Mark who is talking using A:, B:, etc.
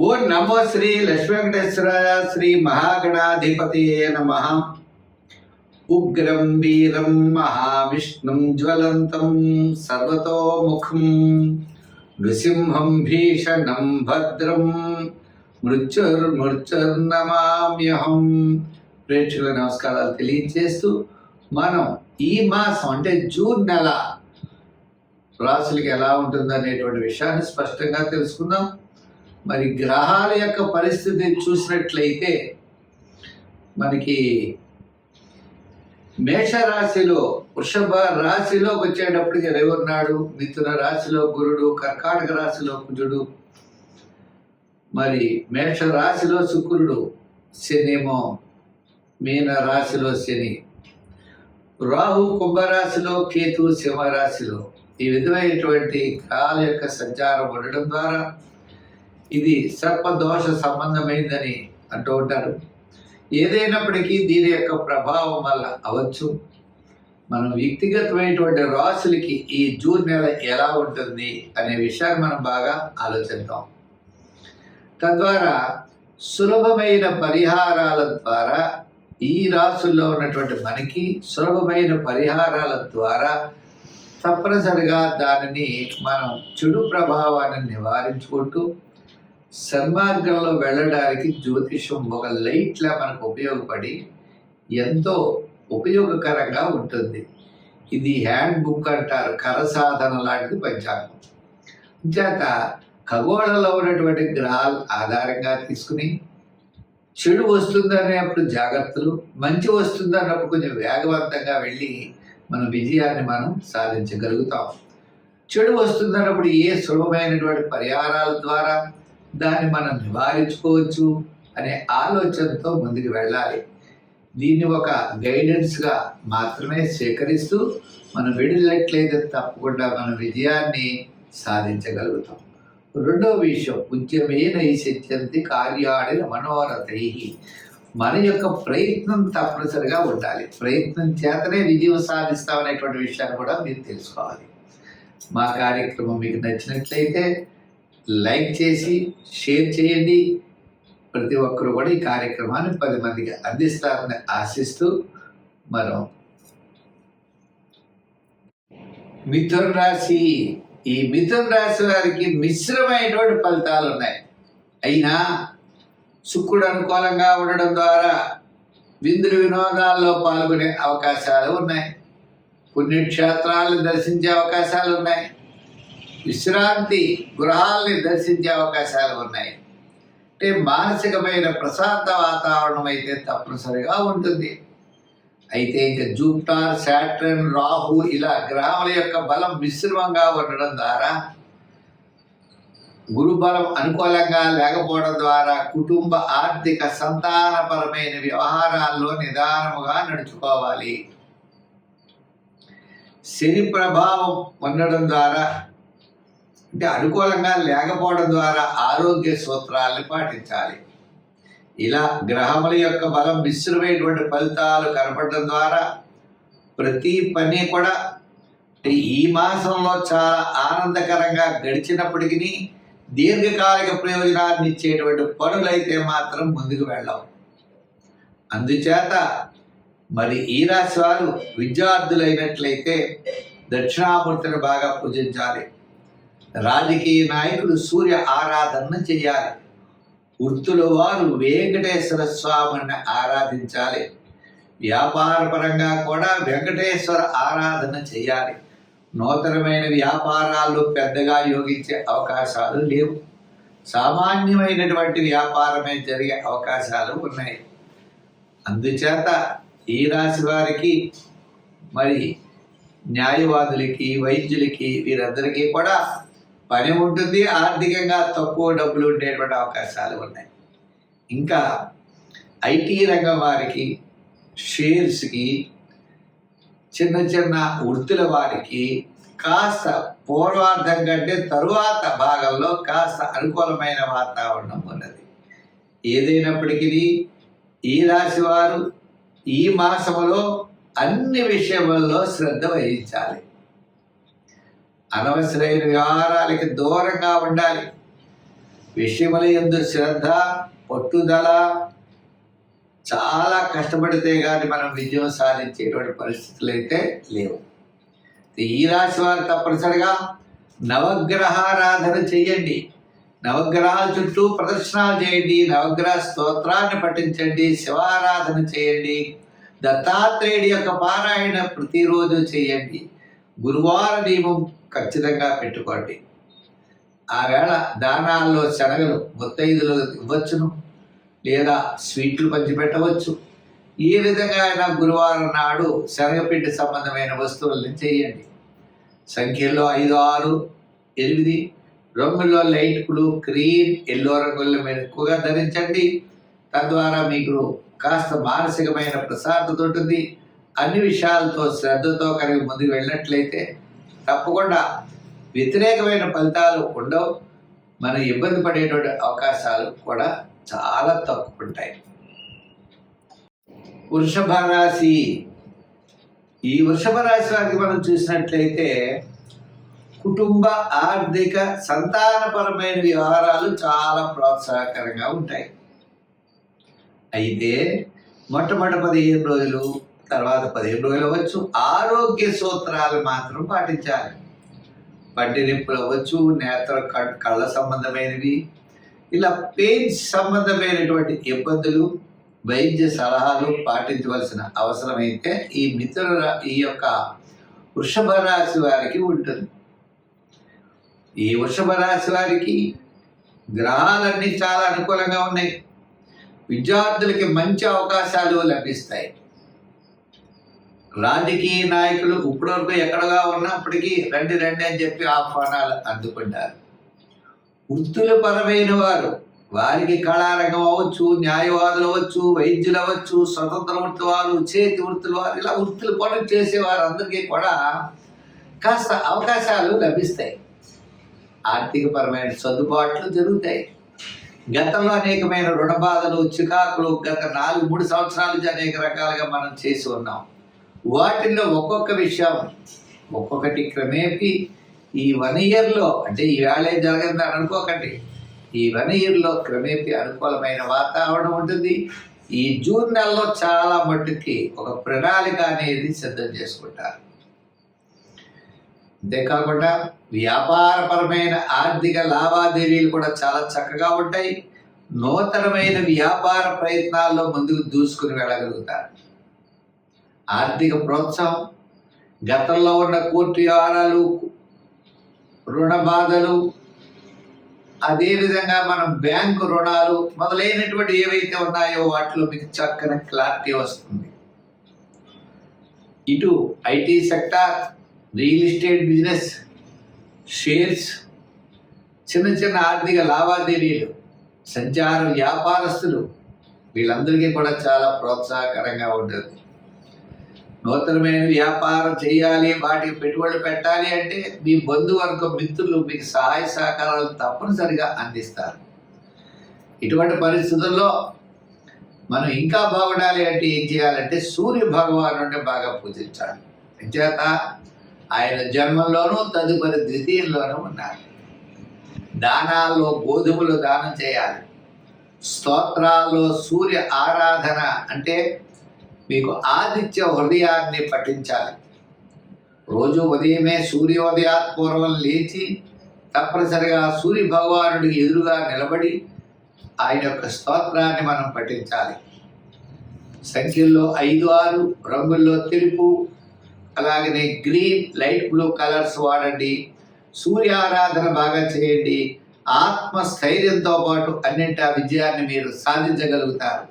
A: ఓం నమో శ్రీ లక్ష్మీ వెంకటేశ్వర శ్రీ మహాగణాధిపతియే నమః. ఉగ్రం వీరం మహావిష్ణుం జ్వలంతం సర్వతోముఖం నృసింహం భీషణం భద్రం మృత్యుర్నమామ్యహం. ప్రేక్షకుల నమస్కారాలు తెలియజేస్తూ మనం ఈ మాసం అంటే జూన్ నెల రాశులకి ఎలా ఉంటుందనేటువంటి విషయాన్ని స్పష్టంగా తెలుసుకుందాం. మరి గ్రహాల యొక్క పరిస్థితి చూసినట్లయితే మనకి మేషరాశిలో వృషభ రాశిలోకి వచ్చేటప్పటికి రవి ఉన్నాడు, మిథున రాశిలో గురుడు, కర్కాటక రాశిలో కుజుడు, మరి మేష రాశిలో శుక్రుడు, శనేమో మీన రాశిలో శని, రాహు కుంభరాశిలో కేతు సింహరాశిలో. ఈ విధమైనటువంటి గ్రహాల యొక్క సంచారం ఉండడం ద్వారా ఇది సర్పదోష సంబంధమైందని అంటూ ఉంటారు. ఏదైనప్పటికీ దీని యొక్క ప్రభావం వల్ల అవచ్చు మనం వ్యక్తిగతమైనటువంటి రాశులకి ఈ జూన్ నెల ఎలా ఉంటుంది అనే విషయాన్ని మనం బాగా ఆలోచిద్దాం. తద్వారా సులభమైన పరిహారాల ద్వారా ఈ రాశుల్లో ఉన్నటువంటి మనకి సులభమైన పరిహారాల ద్వారా తప్పనిసరిగా దానిని మనం చెడు ప్రభావాన్ని నివారించుకుంటూ సన్మార్గంలో వెళ్ళడానికి జ్యోతిషం ఒక లైట్లా మనకు ఉపయోగపడి ఎంతో ఉపయోగకరంగా ఉంటుంది. ఇది హ్యాండ్ బుక్ అంటారు, కరసాధన లాంటిది పంచాంగం. చేత ఖగోళంలో ఉన్నటువంటి గ్రహాల ఆధారంగా తీసుకుని చెడు వస్తుందనేప్పుడు జాగ్రత్తలు, మంచి వస్తుందన్నప్పుడు కొంచెం వేగవంతంగా వెళ్ళి మన విజయాన్ని మనం సాధించగలుగుతాం. చెడు వస్తుందన్నప్పుడు ఏ సులభమైనటువంటి పరిహారాల ద్వారా దాన్ని మనం నివారించుకోవచ్చు అనే ఆలోచనతో ముందుకు వెళ్ళాలి. దీన్ని ఒక గైడెన్స్గా మాత్రమే స్వీకరిస్తూ మనం వెళ్ళినట్లయితే తప్పకుండా మన విజయాన్ని సాధించగలుగుతాం. రెండవ విషయం, ఉద్యమే నైసిత్యంతి కార్యాడిన మనోరథై. మన యొక్క ప్రయత్నం తప్పనిసరిగా ఉండాలి. ప్రయత్నం చేతనే విజయం సాధిస్తామనేటువంటి విషయాన్ని కూడా మీరు తెలుసుకోవాలి. మా కార్యక్రమం మీకు నచ్చినట్లయితే లైక్ చేసి షేర్ చేయండి. ప్రతి ఒక్కరు కూడా ఈ కార్యక్రమాన్ని 10 మందికి అందిస్తారని ఆశిస్తూ మనం మిథున రాశి, ఈ మిథున రాశి వారికి మిశ్రమైనటువంటి ఫలితాలు ఉన్నాయి. అయినా శుక్రుడు అనుకూలంగా ఉండడం ద్వారా విందులు వినోదాల్లో పాల్గొనే అవకాశాలు ఉన్నాయి. పుణ్యక్షేత్రాలను దర్శించే అవకాశాలు ఉన్నాయి. విశ్రాంతి గృహాల్ని దర్శించే అవకాశాలు ఉన్నాయి. అంటే మానసికమైన ప్రశాంత వాతావరణం అయితే తప్పనిసరిగా ఉంటుంది. అయితే ఇంకా జూపిటర్, సాటర్న్, రాహు ఇలా గ్రహాల యొక్క బలం మిశ్రమంగా ఉండడం ద్వారా, గురుబలం అనుకూలంగా లేకపోవడం ద్వారా కుటుంబ ఆర్థిక సంతానపరమైన వ్యవహారాల్లో నిదానముగా నడుచుకోవాలి. శని ప్రభావం ఉండడం ద్వారా అంటే అనుకూలంగా లేకపోవడం ద్వారా ఆరోగ్య సూత్రాలను పాటించాలి. ఇలా గ్రహముల యొక్క బలం మిశ్రమైనటువంటి ఫలితాలు కనపడడం ద్వారా ప్రతి పని కూడా ఈ మాసంలో చాలా ఆనందకరంగా గడిచినప్పటికీ దీర్ఘకాలిక ప్రయోజనాన్ని ఇచ్చేటువంటి పనులైతే మాత్రం ముందుకు వెళ్ళాం. అందుచేత మరి ఈ రాశి వారు విద్యార్థులైనట్లయితే దక్షిణామూర్తిని బాగా పూజించాలి. రాజకీయ నాయకులు సూర్య ఆరాధన చేయాలి. వృత్తుల వారు వెంకటేశ్వర స్వామిని ఆరాధించాలి. వ్యాపార పరంగా కూడా వెంకటేశ్వర ఆరాధన చేయాలి. నూతనమైన వ్యాపారాల్లో పెద్దగా యోగించే అవకాశాలు లేవు. సామాన్యమైనటువంటి వ్యాపారమే జరిగే అవకాశాలు ఉన్నాయి. అందుచేత ఈ రాశి వారికి మరి న్యాయవాదులకి, వైద్యులకి వీరందరికీ కూడా పని ఉంటుంది. ఆర్థికంగా తక్కువ డబ్బులు ఉండేటువంటి అవకాశాలు ఉన్నాయి. ఇంకా ఐటీ రంగం వారికి, షేర్స్కి, చిన్న చిన్న వృత్తుల వారికి కాస్త పూర్వార్థం కంటే తరువాత భాగంలో కాస్త అనుకూలమైన వాతావరణం ఉన్నది. ఏదైనప్పటికీ ఈ రాశి వారు ఈ మాసములో అన్ని విషయాల్లో శ్రద్ధ వహించాలి. అనవసరమైన వ్యవహారాలకి దూరంగా ఉండాలి. విషయముల యందు శ్రద్ధ, పట్టుదల, చాలా కష్టపడితే కానీ మనం విజయం సాధించేటువంటి పరిస్థితులు అయితే లేవు. ఈ రాశి వారు తప్పనిసరిగా నవగ్రహారాధన చెయ్యండి. నవగ్రహాల చుట్టూ ప్రదర్శనలు చేయండి. నవగ్రహ స్తోత్రాన్ని పఠించండి. శివారాధన చేయండి. దత్తాత్రేయుడి యొక్క పారాయణ ప్రతిరోజు చేయండి. గురువార నియమం ఖచ్చితంగా పెట్టుకోండి. ఆ వేళ దానాల్లో శనగలు ముత్తైదులు ఇవ్వచ్చును, లేదా స్వీట్లు పంచిపెట్టవచ్చు. ఈ విధంగా అయినా గురువారం నాడు శనగపిండి సంబంధమైన వస్తువుల్ని చేయండి. సంఖ్యల్లో 5, 6, 8 రంగుల్లో లైట్ బ్లూ, గ్రీన్, ఎల్లో రంగుల్లో మీరు ఎక్కువగా ధరించండి. తద్వారా మీకు కాస్త మానసికమైన ప్రశాంతత ఉంటుంది. అన్ని విషయాలతో శ్రద్ధతో కనుక ముందుకు వెళ్ళినట్లయితే తప్పకుండా వ్యతిరేకమైన ఫలితాలు ఉండవు. మనం ఇబ్బంది పడేటువంటి అవకాశాలు కూడా చాలా తక్కువ ఉంటాయి. వృషభ రాశి. ఈ వృషభ రాశి వారికి మనం చూసినట్లయితే కుటుంబ, ఆర్థిక, సంతానపరమైన వ్యవహారాలు చాలా ప్రోత్సాహకరంగా ఉంటాయి. అయితే మొట్టమొదటి 15 రోజులు, తర్వాత 15 రోజులు అవ్వచ్చు, ఆరోగ్య సూత్రాలు మాత్రం పాటించాలి. పంటి నొప్పులు అవ్వచ్చు, కళ్ళ సంబంధమైనవి, ఇలా పెయిన్స్ సంబంధమైనటువంటి ఇబ్బందులు, వైద్య సలహాలు పాటించవలసిన అవసరమైతే ఈ యొక్క వృషభ రాశి వారికి ఉంటుంది. ఈ వృషభ రాశి వారికి గ్రహాలన్నీ చాలా అనుకూలంగా ఉన్నాయి. విద్యార్థులకి మంచి అవకాశాలు లభిస్తాయి. రాజకీయ నాయకులు ఇప్పటివరకు ఎక్కడగా ఉన్నప్పటికీ రండి అని చెప్పి ఆహ్వానాలు అందుకుంటారు. వృత్తుల పరమైన వారికి కళారంగం అవ్వచ్చు, న్యాయవాదులు అవ్వచ్చు, వైద్యులు అవ్వచ్చు, స్వతంత్ర వృత్తి వారు, చేతి వృత్తుల వారు, ఇలా వృత్తులు పనులు చేసేవారు అందరికీ కూడా కాస్త అవకాశాలు లభిస్తాయి. ఆర్థిక పరమైన సర్దుబాట్లు జరుగుతాయి. గతంలో అనేకమైన రుణ బాధలు, చికాకులు గత 4-3 సంవత్సరాల నుంచి అనేక రకాలుగా మనం చేసి ఉన్నాం. వాటిల్లో ఒక్కొక్క విషయం ఒక్కొక్కటి క్రమేపీ ఈ 1 ఇయర్లో, అంటే ఈ వేళే జరగదని అనుకోకండి, ఈ 1 ఇయర్లో క్రమేపీ అనుకూలమైన వాతావరణం ఉంటుంది. ఈ జూన్ నెలలో చాలా మట్టుకి ఒక ప్రణాళిక అనేది సిద్ధం చేసుకుంటారు. అంతేకాకుండా వ్యాపారపరమైన ఆర్థిక లావాదేవీలు కూడా చాలా చక్కగా ఉంటాయి. నూతనమైన వ్యాపార ప్రయత్నాల్లో ముందుకు దూసుకుని వెళ్ళగలుగుతారు. ఆర్థిక ప్రోత్సాహం, గతంలో ఉన్న కోర్టు వ్యవహారాలు, రుణ బాధలు, అదేవిధంగా మనం బ్యాంకు రుణాలు మొదలైనటువంటి ఏవైతే ఉన్నాయో వాటిలో మీకు చక్కని క్లారిటీ వస్తుంది. ఇటు IT sector, real estate business, shares, చిన్న ఆర్థిక లావాదేవీలు, సంచార వ్యాపారస్తులు, వీళ్ళందరికీ కూడా చాలా ప్రోత్సాహకరంగా ఉంటుంది. నూతనమైన వ్యాపారం చేయాలి, వాటికి పెట్టుబడులు పెట్టాలి అంటే మీ బంధువర్గ మిత్రులు మీకు సహాయ సహకారాలు తప్పనిసరిగా అందిస్తారు. ఇటువంటి పరిస్థితుల్లో మనం ఇంకా బాగుండాలి అంటే ఏం చేయాలంటే సూర్య భగవానుడిని బాగా పూజించాలి. అంచేత ఆయన జన్మంలోనూ తదుపరి ద్వితీయంలోనూ ఉన్నారు. దానాల్లో గోధుమలు దానం చేయాలి. స్తోత్రాల్లో సూర్య ఆరాధన అంటే మీకు ఆదిత్య హృదయాన్ని పఠించాలి. రోజు ఉదయమే సూర్యోదయాత్పూర్వం లేచి తప్పనిసరిగా సూర్య భగవానుడికి ఎదురుగా నిలబడి ఆయన యొక్క స్తోత్రాన్ని మనం పఠించాలి. సంఖ్యల్లో 5, 6 రంగుల్లో తెలుపు, అలాగనే గ్రీన్, లైట్ బ్లూ కలర్స్ వాడండి. సూర్య ఆరాధన బాగా చేయండి. ఆత్మస్థైర్యంతో పాటు అన్నింటి విజయాన్ని మీరు సాధించగలుగుతారు.